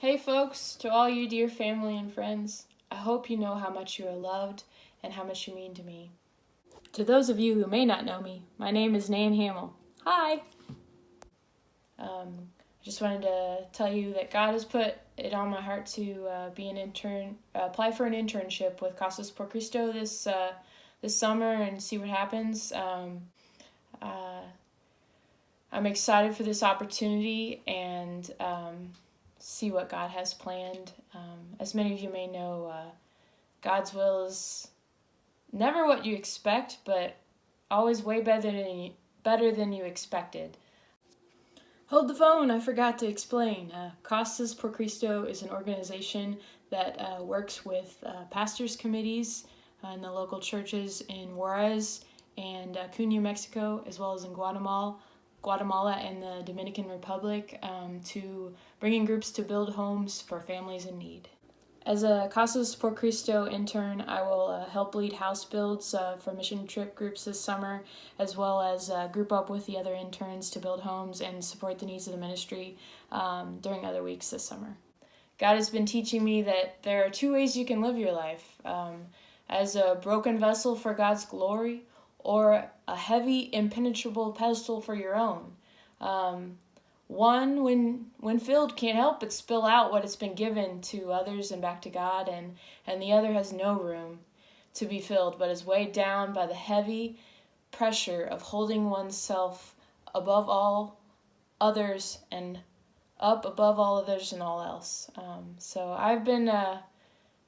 Hey folks, to all you dear family and friends, I hope you know how much you are loved and how much you mean to me. To those of you who may not know me, my name is Nan Hammel. Hi! I just wanted to tell you that God has put it on my heart to be an intern, apply for an internship with Casas Por Cristo this summer and see what happens. I'm excited for this opportunity and see what God has planned. As many of you may know, God's will is never what you expect, but always way better than you expected. Hold the phone, I forgot to explain. Casas Por Cristo is an organization that works with pastors' committees in the local churches in Juarez and Cuna, Mexico, as well as in Guatemala and the Dominican Republic, to bring in groups to build homes for families in need. As a Casas Por Cristo intern, I will help lead house builds for mission trip groups this summer, as well as group up with the other interns to build homes and support the needs of the ministry during other weeks this summer. God has been teaching me that there are two ways you can live your life, as a broken vessel for God's glory, or a heavy, impenetrable pedestal for your own. One, when filled, can't help but spill out what it's been given to others and back to God, and the other has no room to be filled, but is weighed down by the heavy pressure of holding oneself above all others and up above all others and all else. So I've been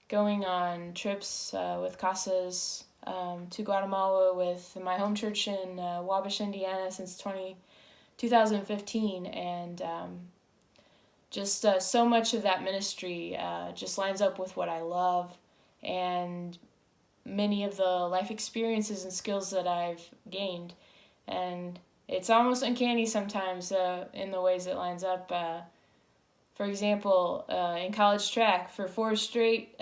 going on trips with Casas to Guatemala with my home church in Wabash, Indiana since 2015, and just so much of that ministry just lines up with what I love and many of the life experiences and skills that I've gained. And it's almost uncanny sometimes in the ways it lines up. For example, in college track, for 4 straight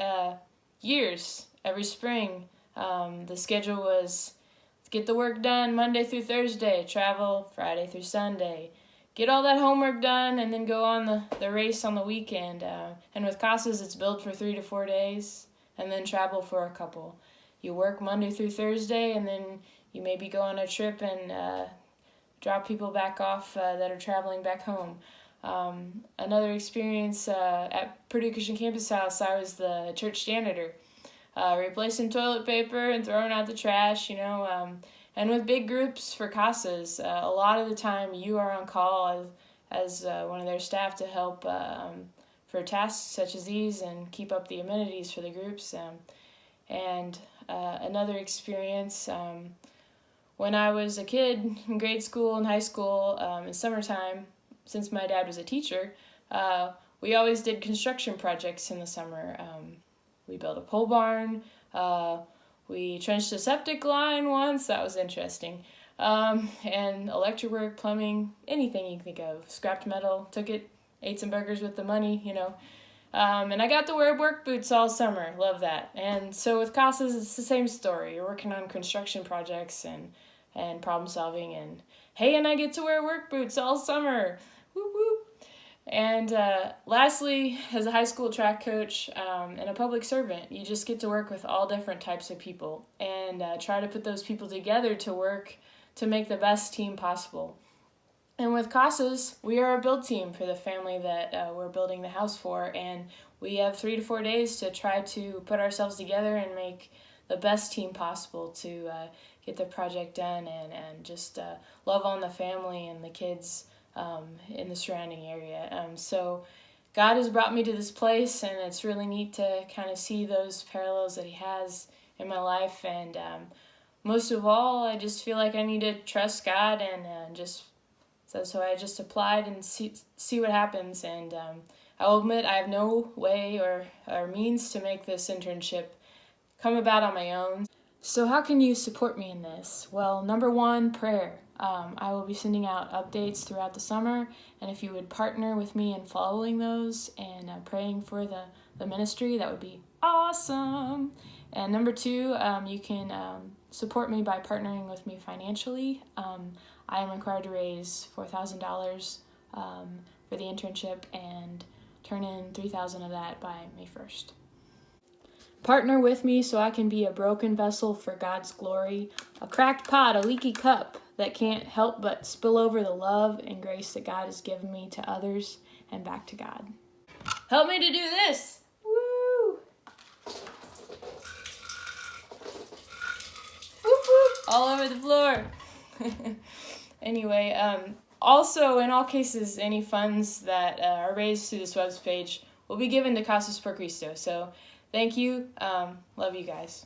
years, every spring, the schedule was get the work done Monday through Thursday, travel Friday through Sunday, get all that homework done, and then go on the race on the weekend. And with Casas, it's billed for 3 to 4 days, and then travel for a couple. You work Monday through Thursday, and then you maybe go on a trip and drop people back off that are traveling back home. Another experience at Purdue Christian Campus House, I was the church janitor. Replacing toilet paper and throwing out the trash, and with big groups for Casas, a lot of the time you are on call as one of their staff to help for tasks such as these and keep up the amenities for the groups. And another experience, when I was a kid in grade school and high school, in summertime, since my dad was a teacher, we always did construction projects in the summer. We built a pole barn. We trenched a septic line once. That was interesting. And electric work, plumbing, anything you can think of. Scrapped metal, took it, ate some burgers with the money, And I got to wear work boots all summer. Love that. And so with Casas, it's the same story. You're working on construction projects and problem solving. And I get to wear work boots all summer. Whoop, whoop. And lastly, as a high school track coach and a public servant, you just get to work with all different types of people and try to put those people together to work to make the best team possible. And with Casas, we are a build team for the family that we're building the house for, and we have 3 to 4 days to try to put ourselves together and make the best team possible to get the project done and just love on the family and the kids in the surrounding area. So God has brought me to this place, and it's really neat to kind of see those parallels that he has in my life. And most of all, I just feel like I need to trust God, and so I just applied and see what happens. And I will admit I have no way or means to make this internship come about on my own. So how can you support me in this? Well, number one, prayer. I will be sending out updates throughout the summer, and if you would partner with me in following those and praying for the ministry, that would be awesome. And number two, you can support me by partnering with me financially. I am required to raise $4,000 for the internship, and turn in 3,000 of that by May 1st. Partner with me so I can be a broken vessel for God's glory, a cracked pot, a leaky cup that can't help but spill over the love and grace that God has given me to others and back to God. Help me to do this! Woo! Whoop, whoop, all over the floor. Anyway, also, in all cases, any funds that are raised through this web page will be given to Casas Por Cristo. So, thank you. Love you guys.